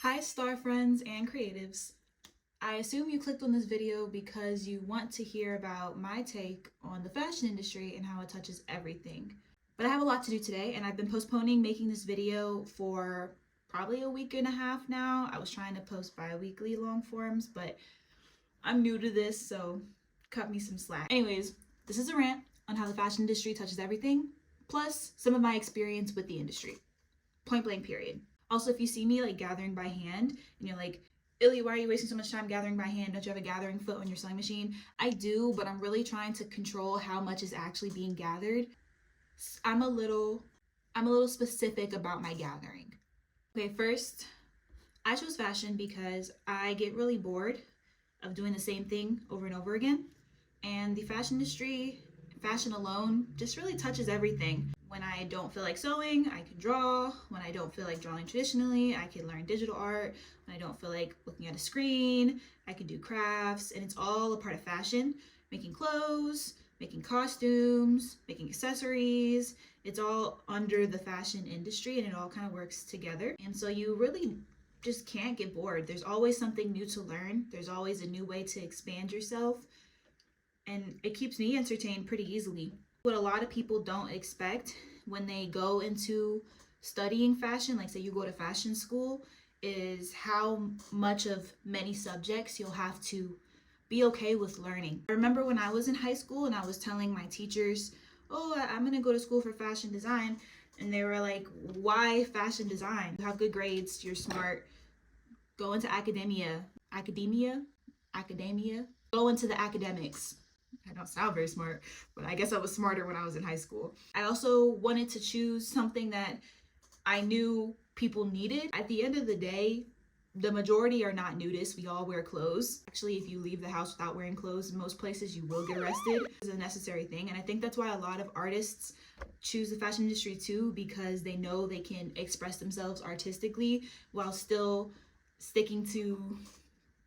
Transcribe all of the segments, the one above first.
Hi star friends and creatives. I assume you clicked on this video because you want to hear about my take on the fashion industry and how it touches everything. But I have a lot to do today and I've been postponing making this video for probably a week and a half now. I was trying to post bi-weekly long forms, but I'm new to this, so cut me some slack. Anyways, this is a rant on how the fashion industry touches everything, plus some of my experience with the industry. Point blank period. Also, if you see me like gathering by hand and you're like, Illy, why are you wasting so much time gathering by hand? Don't you have a gathering foot on your sewing machine? I do, but I'm really trying to control how much is actually being gathered. I'm a little specific about my gathering. Okay, first, I chose fashion because I get really bored of doing the same thing over and over again. And the fashion industry, fashion alone, just really touches everything. When I don't feel like sewing, I can draw. When I don't feel like drawing traditionally, I can learn digital art. When I don't feel like looking at a screen, I can do crafts. And it's all a part of fashion. Making clothes, making costumes, making accessories. It's all under the fashion industry and it all kind of works together. And so you really just can't get bored. There's always something new to learn. There's always a new way to expand yourself. And it keeps me entertained pretty easily. What a lot of people don't expect when they go into studying fashion, like say you go to fashion school, is how much of many subjects you'll have to be okay with learning. I remember when I was in high school and I was telling my teachers, oh, I'm gonna go to school for fashion design. And they were like, why fashion design? You have good grades, you're smart, go into academia, go into the academics. I don't sound very smart, but I guess I was smarter when I was in high school. I also wanted to choose something that I knew people needed. At the end of the day, the majority are not nudists. We all wear clothes. Actually, if you leave the house without wearing clothes, in most places you will get arrested. It's a necessary thing. And I think that's why a lot of artists choose the fashion industry too, because they know they can express themselves artistically while still sticking to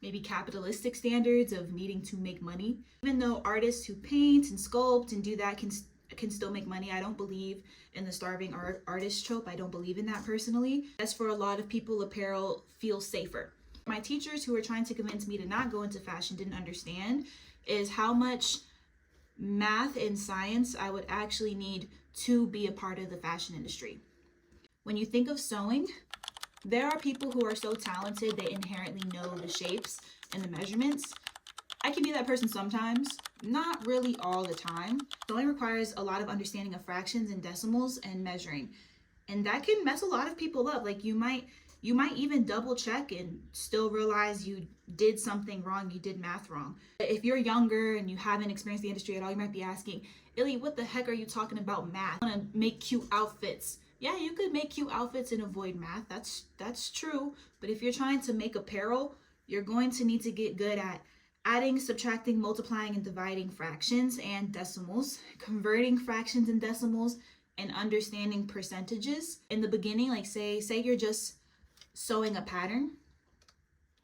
maybe capitalistic standards of needing to make money. Even though artists who paint and sculpt and do that can still make money, I don't believe in the starving artist trope. I don't believe in that personally. As for a lot of people, apparel feels safer. My teachers who were trying to convince me to not go into fashion didn't understand is how much math and science I would actually need to be a part of the fashion industry. When you think of sewing, there are people who are so talented they inherently know the shapes and the measurements. I can be that person sometimes, not really all the time. Sewing requires a lot of understanding of fractions and decimals and measuring. And that can mess a lot of people up. Like you might even double check and still realize you did something wrong, you did math wrong. If you're younger and you haven't experienced the industry at all, you might be asking, Illy, what the heck are you talking about math? I want to make cute outfits. Yeah, you could make cute outfits and avoid math. That's true. But if you're trying to make apparel, you're going to need to get good at adding, subtracting, multiplying, and dividing fractions and decimals, converting fractions and decimals, and understanding percentages. In the beginning, like say you're just sewing a pattern,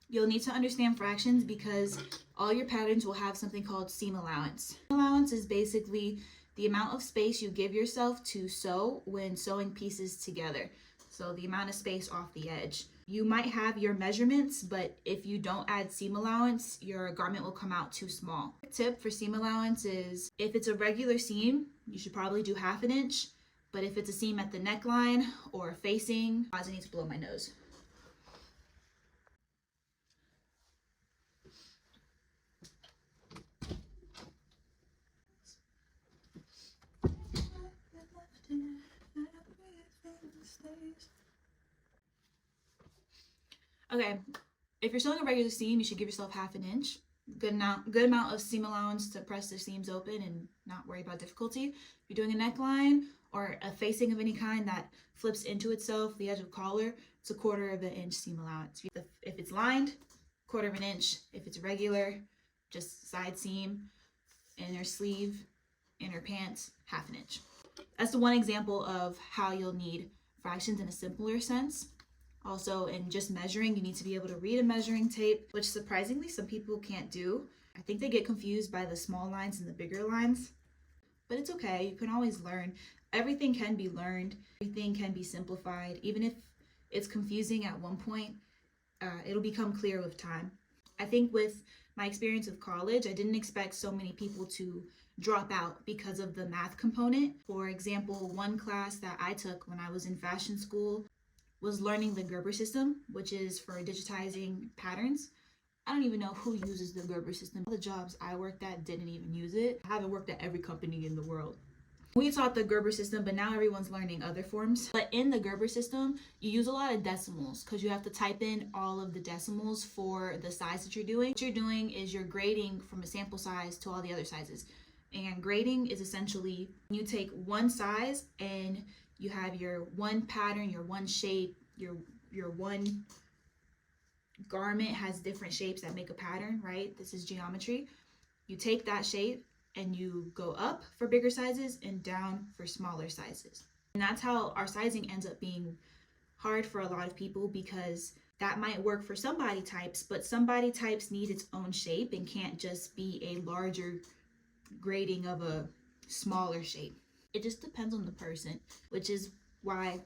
you'll need to understand fractions because all your patterns will have something called seam allowance. Seam allowance is basically the amount of space you give yourself to sew when sewing pieces together. So the amount of space off the edge. You might have your measurements, but if you don't add seam allowance, your garment will come out too small. Tip for seam allowance is if it's a regular seam, you should probably do 1/2 inch. But if it's a seam at the neckline or facing, I need to blow my nose. Okay, if you're sewing a regular seam, you should give yourself 1/2 inch. Good amount of seam allowance to press the seams open and not worry about difficulty. If you're doing a neckline or a facing of any kind that flips into itself, the edge of collar, it's a 1/4 inch seam allowance. If it's lined, 1/4 inch. If it's regular, just side seam, inner sleeve, inner pants, 1/2 inch. That's the one example of how you'll need fractions in a simpler sense. Also, in just measuring, you need to be able to read a measuring tape, which surprisingly some people can't do. I think they get confused by the small lines and the bigger lines, but it's okay. You can always learn. Everything can be learned. Everything can be simplified. Even if it's confusing at one point, It'll become clear with time. I think with my experience of college, I didn't expect so many people to drop out because of the math component. For example, one class that I took when I was in fashion school was learning the Gerber system, which is for digitizing patterns. I don't even know who uses the Gerber system. The jobs I worked at didn't even use it. I haven't worked at every company in the world. We taught the Gerber system, but now everyone's learning other forms. But in the Gerber system, you use a lot of decimals because you have to type in all of the decimals for the size that you're doing. What you're doing is you're grading from a sample size to all the other sizes. And grading is essentially you take one size and you have your one pattern, your one shape, your one garment has different shapes that make a pattern, right? This is geometry. You take that shape and you go up for bigger sizes and down for smaller sizes. And that's how our sizing ends up being hard for a lot of people, because that might work for some body types, but some body types need its own shape and can't just be a larger grading of a smaller shape. It just depends on the person, which is why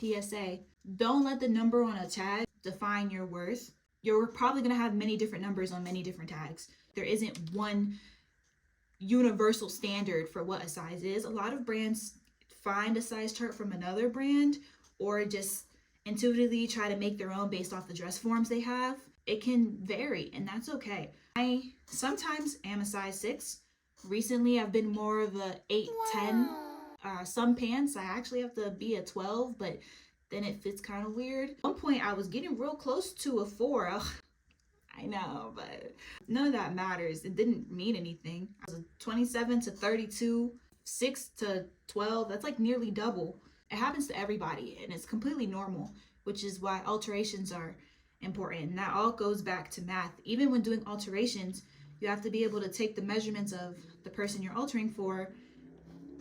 PSA, don't let the number on a tag define your worth. You're probably going to have many different numbers on many different tags. There isn't one universal standard for what a size is. A lot of brands find a size chart from another brand or just intuitively try to make their own based off the dress forms they have. It can vary, and that's okay. I sometimes am a size 6. Recently, I've been more of a 8, 10. Some pants, I actually have to be a 12, but then it fits kind of weird. At one point, I was getting real close to a 4. Ugh, I know, but none of that matters. It didn't mean anything. I was a 27 to 32, 6 to 12. That's like nearly double. It happens to everybody, and it's completely normal, which is why alterations are important. And that all goes back to math. Even when doing alterations, you have to be able to take the measurements of the person you're altering for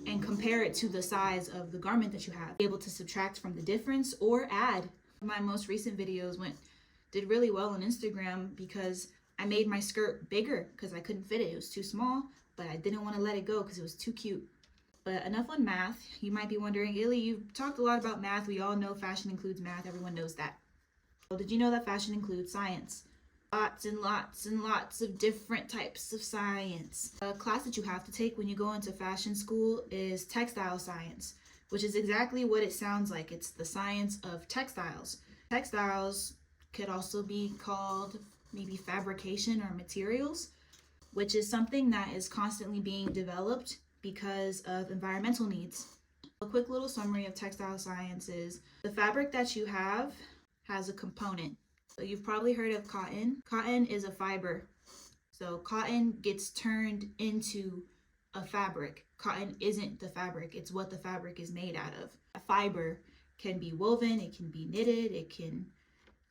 and compare it to the size of the garment that you have. Be able to subtract from the difference or add. My most recent videos did really well on Instagram because I made my skirt bigger because I couldn't fit it. It was too small, but I didn't want to let it go because it was too cute. But enough on math. You might be wondering, Illy, you've talked a lot about math. We all know fashion includes math. Everyone knows that. Well, did you know that fashion includes science? Lots and lots and lots of different types of science. A class that you have to take when you go into fashion school is textile science, which is exactly what it sounds like. It's the science of textiles. Textiles could also be called maybe fabrication or materials, which is something that is constantly being developed because of environmental needs. A quick little summary of textile science is the fabric that you have has a component. So you've probably heard of cotton. Cotton is a fiber. So cotton gets turned into a fabric. Cotton isn't the fabric. It's what the fabric is made out of. A fiber can be woven, it can be knitted,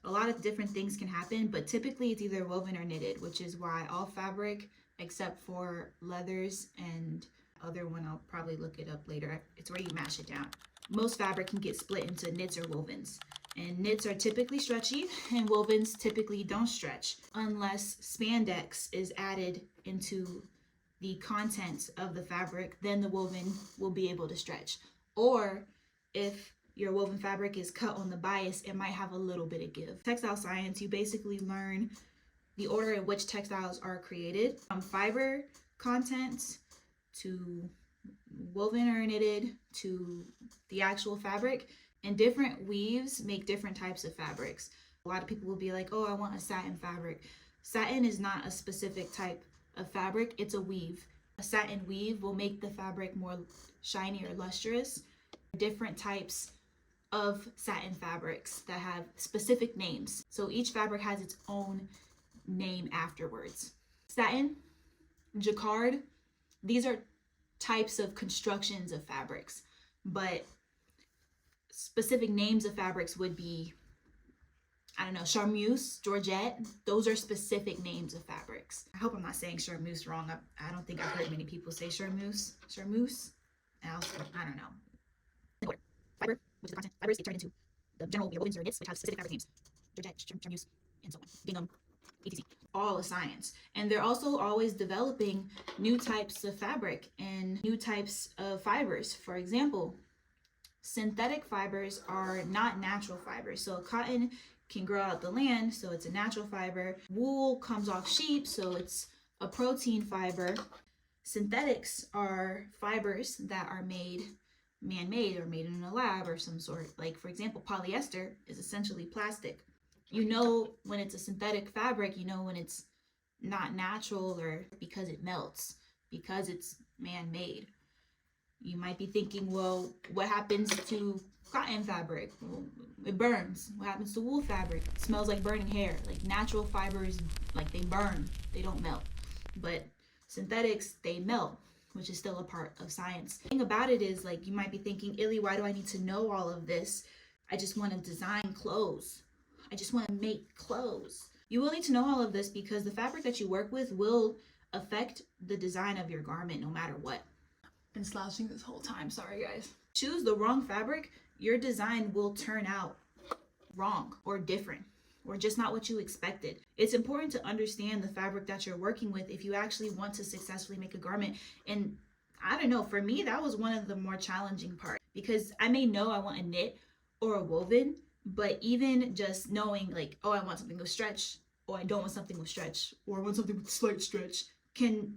a lot of different things can happen, but typically it's either woven or knitted, which is why all fabric except for leathers and other one, I'll probably look it up later. It's where you mash it down. Most fabric can get split into knits or wovens. And knits are typically stretchy and wovens typically don't stretch unless spandex is added into the content of the fabric, then the woven will be able to stretch. Or if your woven fabric is cut on the bias, it might have a little bit of give. Textile science, you basically learn the order in which textiles are created, from fiber content to woven or knitted to the actual fabric. And different weaves make different types of fabrics. A lot of people will be like, oh, I want a satin fabric. Satin is not a specific type of fabric, it's a weave. A satin weave will make the fabric more shiny or lustrous. Different types of satin fabrics that have specific names. So each fabric has its own name afterwards. Satin, jacquard, these are types of constructions of fabrics, but specific names of fabrics would be, I don't know, charmeuse, georgette. Those are specific names of fabrics. I hope I'm not saying charmeuse wrong. I don't think I've heard many people say charmeuse. Charmeuse? I don't know. Fiber, which is the content. Fibers get turned into the general wovens or knits, which have specific fabric names. Georgette, charmeuse, and so on. Gingham, etc. All a science. And they're also always developing new types of fabric and new types of fibers. For example, synthetic fibers are not natural fibers. So cotton can grow out the land, so it's a natural fiber. Wool comes off sheep, so it's a protein fiber. Synthetics are fibers that are made man-made or made in a lab or some sort. Like, for example, polyester is essentially plastic. You know when it's a synthetic fabric, you know when it's not natural, or because it melts, because it's man-made. You might be thinking, well, what happens to cotton fabric? Well, it burns. What happens to wool fabric? It smells like burning hair. Like, natural fibers, like, they burn, they don't melt. But synthetics, they melt, which is still a part of science. The thing about it is, like, you might be thinking, Illy, why do I need to know all of this? I just want to design clothes. I just want to make clothes. You will need to know all of this because the fabric that you work with will affect the design of your garment no matter what. Been slouching this whole time, sorry guys. Choose the wrong fabric, your design will turn out wrong or different, or just not what you expected. It's important to understand the fabric that you're working with if you actually want to successfully make a garment. And I don't know, for me, that was one of the more challenging parts, because I may know I want a knit or a woven, but even just knowing, like, oh, I want something with stretch, or I don't want something with stretch, or I want something with slight stretch,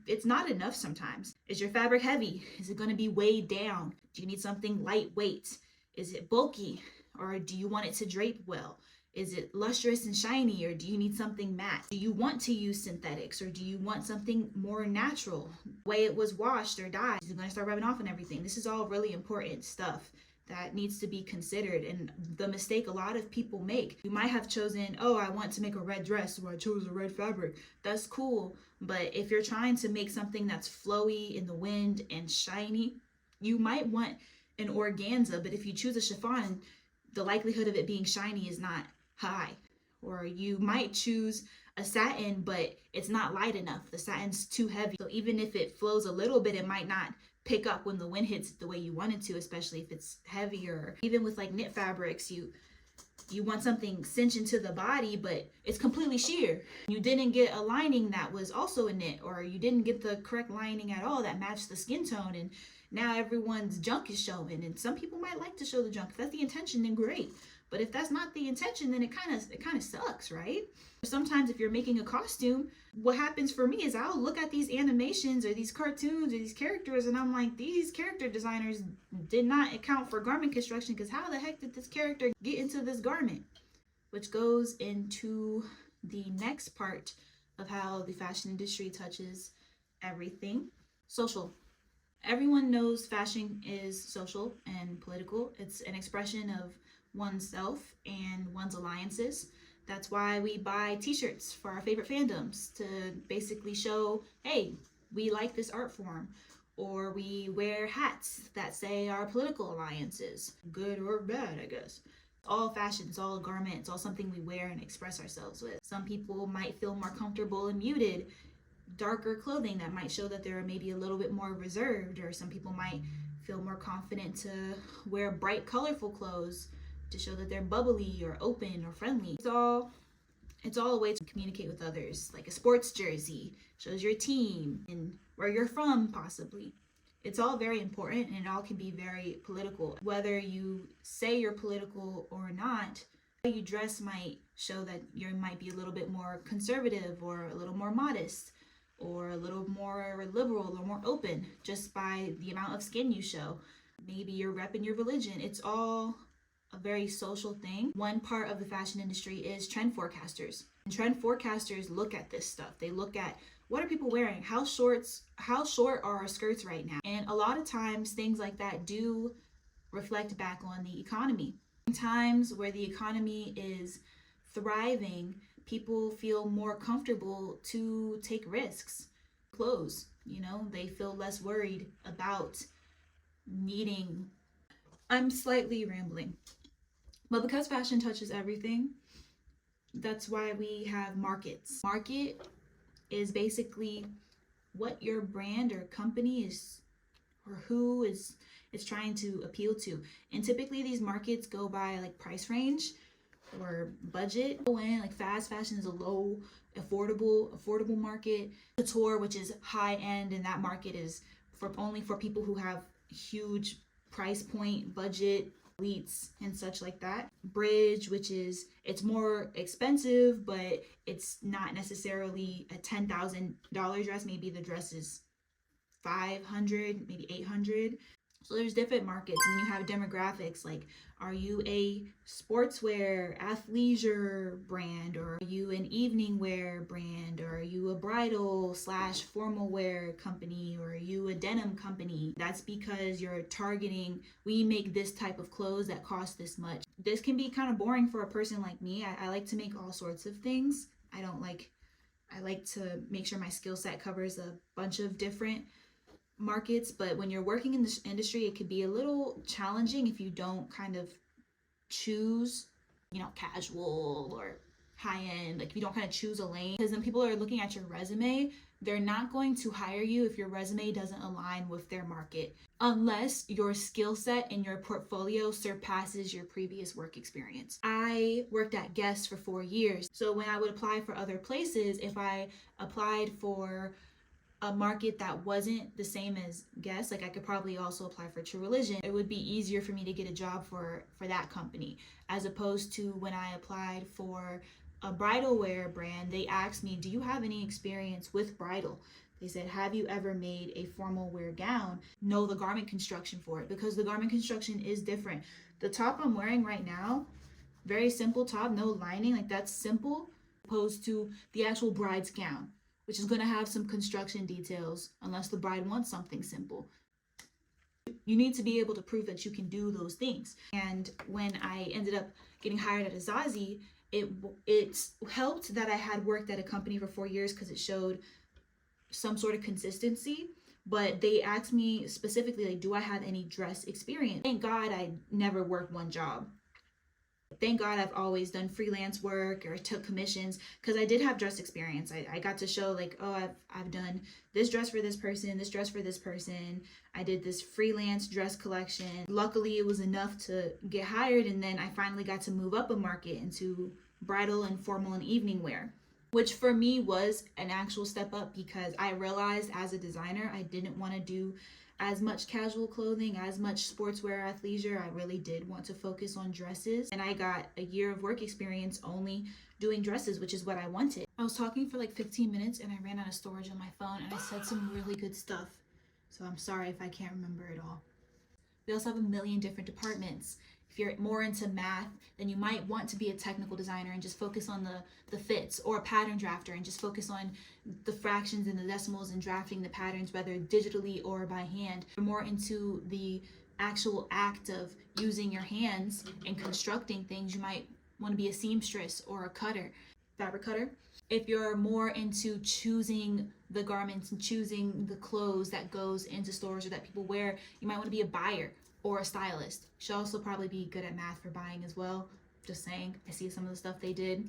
it's not enough sometimes. Is your fabric heavy? Is it going to be weighed down? Do you need something lightweight? Is it bulky? Or do you want it to drape well? Is it lustrous and shiny, or do you need something matte? Do you want to use synthetics, or do you want something more natural? The way it was washed or dyed, is it going to start rubbing off and everything? This is all really important stuff that needs to be considered, and the mistake a lot of people make. You might have chosen, oh, I want to make a red dress, so I chose a red fabric. That's cool, but if you're trying to make something that's flowy in the wind and shiny, you might want an organza, but if you choose a chiffon, the likelihood of it being shiny is not high. Or you might choose a satin, but it's not light enough. The satin's too heavy, so even if it flows a little bit, it might not pick up when the wind hits it the way you want it to, especially if it's heavier. Even with like knit fabrics, you want something cinch into the body, but it's completely sheer. You didn't get a lining that was also a knit, or you didn't get the correct lining at all that matched the skin tone, and now everyone's junk is showing. And some people might like to show the junk. If that's the intention, then great. But if that's not the intention, then it kind of sucks, right? Sometimes if you're making a costume, what happens for me is I'll look at these animations or these cartoons or these characters, and I'm like, these character designers did not account for garment construction, because how the heck did this character get into this garment? Which goes into the next part of how the fashion industry touches everything. Social. Everyone knows fashion is social and political. It's an expression of oneself and one's alliances. That's why we buy t-shirts for our favorite fandoms, to basically show, hey, we like this art form. Or we wear hats that say our political alliances, good or bad, I guess. All fashion, it's all a garment, it's all something we wear and express ourselves with. Some people might feel more comfortable and muted, darker clothing that might show that they're maybe a little bit more reserved, or some people might feel more confident to wear bright, colorful clothes to show that they're bubbly or open or friendly. It's all a way to communicate with others. Like a sports jersey shows your team and where you're from, possibly. It's all very important, and it all can be very political. Whether you say you're political or not, how you dress might show that you might be a little bit more conservative, or a little more modest, or a little more liberal or more open, just by the amount of skin you show. Maybe you're repping your religion. It's all a very social thing. One part of the fashion industry is trend forecasters. And trend forecasters look at this stuff. They look at, what are people wearing? How short are our skirts right now? And a lot of times things like that do reflect back on the economy. In times where the economy is thriving, people feel more comfortable to take risks. Clothes, they feel less worried about needing. I'm slightly rambling, but because fashion touches everything, that's why we have markets. Market is basically what your brand or company is, or who is trying to appeal to. And typically these markets go by like price range or budget. When like fast fashion is a low, affordable market. Couture, which is high end, and that market is only for people who have huge price point budget pleats and such like that. Bridge, which is, it's more expensive, but it's not necessarily a $10,000 dress. Maybe the dress is 500, maybe 800. So there's different markets, and you have demographics like, are you a sportswear athleisure brand, or are you an evening wear brand, or are you a bridal / formal wear company, or are you a denim company? That's because you're targeting, we make this type of clothes that cost this much. This can be kind of boring for a person like me. I like to make all sorts of things. I like to make sure my skill set covers a bunch of different markets, but when you're working in this industry, it could be a little challenging if you don't kind of choose, casual or high end. Like, if you don't kind of choose a lane, because then people are looking at your resume. They're not going to hire you if your resume doesn't align with their market, unless your skill set and your portfolio surpasses your previous work experience. I worked at Guess for 4 years, so when I would apply for other places, if I applied for a market that wasn't the same as Guess, like I could probably also apply for True Religion. It would be easier for me to get a job for that company, as opposed to when I applied for a bridal wear brand. They asked me, do you have any experience with bridal? They said, have you ever made a formal wear gown? Know the garment construction for it, because the garment construction is different. The top I'm wearing right now, very simple top, no lining, like that's simple, opposed to the actual bride's gown, which is going to have some construction details, unless the bride wants something simple. You need to be able to prove that you can do those things. And when I ended up getting hired at Azazi, it helped that I had worked at a company for 4 years, because it showed some sort of consistency. But they asked me specifically, like, do I have any dress experience? Thank God I never worked one job. Thank God I've always done freelance work or took commissions, because I did have dress experience. I got to show, like, oh, I've done this dress for this person, this dress for this person. I did this freelance dress collection. Luckily, it was enough to get hired, and then I finally got to move up a market into bridal and formal and evening wear, which for me was an actual step up, because I realized as a designer, I didn't want to do as much casual clothing, as much sportswear, athleisure. I really did want to focus on dresses, and I got a year of work experience only doing dresses, which is what I wanted. I was talking for like 15 minutes and I ran out of storage on my phone, and I said some really good stuff, so I'm sorry if I can't remember it all. We also have a million different departments. If you're more into math, then you might want to be a technical designer and just focus on the fits, or a pattern drafter and just focus on the fractions and the decimals and drafting the patterns, whether digitally or by hand. If you're more into the actual act of using your hands and constructing things, you might want to be a seamstress or a cutter, fabric cutter. If you're more into choosing the garments and choosing the clothes that goes into stores or that people wear, you might want to be a buyer or a stylist. You should also probably be good at math for buying as well. Just saying, I see some of the stuff they did.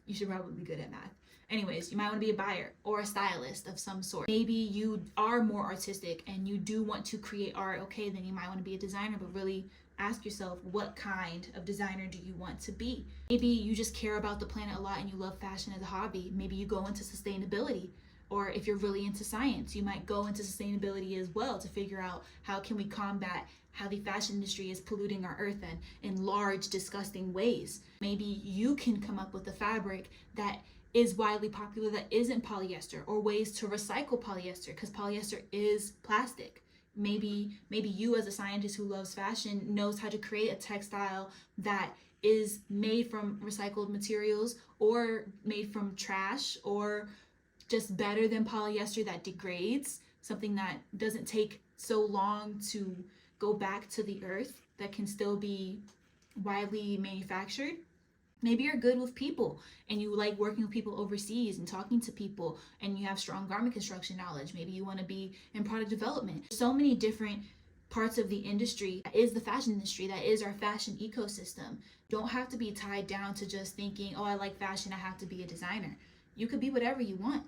You should probably be good at math. Anyways, you might want to be a buyer or a stylist of some sort. Maybe you are more artistic and you do want to create art. Okay, then you might want to be a designer, but really ask yourself, what kind of designer do you want to be? Maybe you just care about the planet a lot and you love fashion as a hobby. Maybe you go into sustainability. Or if you're really into science, you might go into sustainability as well to figure out how can we combat how the fashion industry is polluting our earth in large, disgusting ways. Maybe you can come up with a fabric that is widely popular that isn't polyester, or ways to recycle polyester, because polyester is plastic. Maybe you, as a scientist who loves fashion, knows how to create a textile that is made from recycled materials, or made from trash, or just better than polyester, that degrades, something that doesn't take so long to go back to the earth, that can still be widely manufactured. Maybe you're good with people and you like working with people overseas and talking to people, and you have strong garment construction knowledge. Maybe you want to be in product development. So many different parts of the industry that is the fashion industry, that is our fashion ecosystem. You don't have to be tied down to just thinking, oh, I like fashion, I have to be a designer. You could be whatever you want.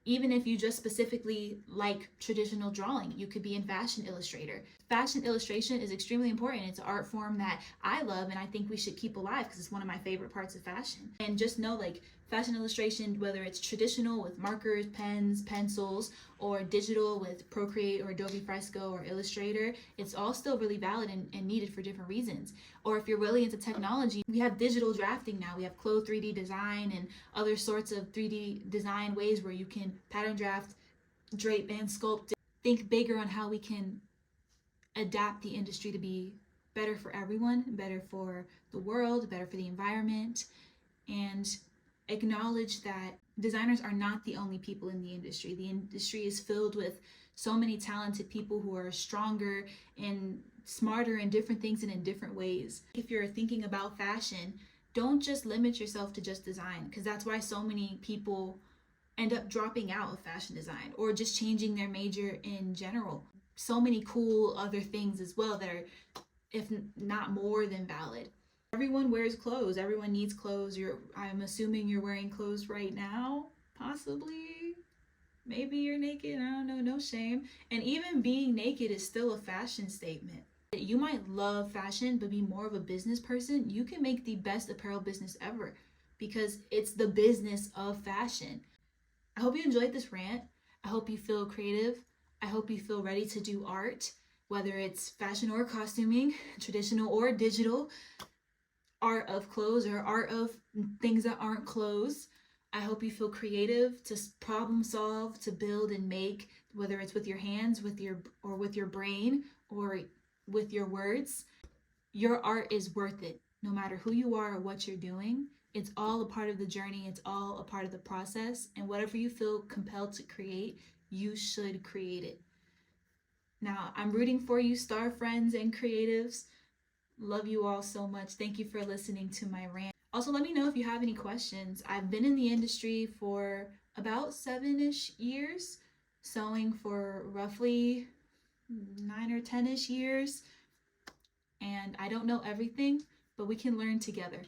Even if you just specifically like traditional drawing, you could be in fashion illustrator. Fashion illustration is extremely important. It's an art form that I love and I think we should keep alive, because it's one of my favorite parts of fashion. And just know, like, fashion illustration, whether it's traditional with markers, pens, pencils, or digital with Procreate or Adobe Fresco or Illustrator, it's all still really valid and needed for different reasons. Or if you're really into technology, we have digital drafting now. We have Clo 3D design and other sorts of 3D design ways where you can pattern draft, drape, and sculpt. Think bigger on how we can adapt the industry to be better for everyone, better for the world, better for the environment, and acknowledge that designers are not the only people in the industry. The industry is filled with so many talented people who are stronger and smarter in different things and in different ways. If you're thinking about fashion, don't just limit yourself to just design, because that's why so many people end up dropping out of fashion design or just changing their major in general. So many cool other things as well that are, if not more than valid. Everyone wears clothes. Everyone needs clothes. I'm assuming you're wearing clothes right now, possibly. Maybe you're naked. I don't know. No shame. And even being naked is still a fashion statement. You might love fashion, but be more of a business person. You can make the best apparel business ever because it's the business of fashion. I hope you enjoyed this rant. I hope you feel creative. I hope you feel ready to do art, whether it's fashion or costuming, traditional or digital, art of clothes or art of things that aren't clothes. I hope you feel creative to problem solve, to build and make, whether it's with your hands, with your brain, or with your words. Your art is worth it, no matter who you are or what you're doing. It's all a part of the journey. It's all a part of the process. And whatever you feel compelled to create, you should create it. Now, I'm rooting for you, star friends and creatives. Love you all so much. Thank you for listening to my rant. Also, let me know if you have any questions. I've been in the industry for about 7-ish years, sewing for roughly 9 or 10-ish years. And I don't know everything, but we can learn together.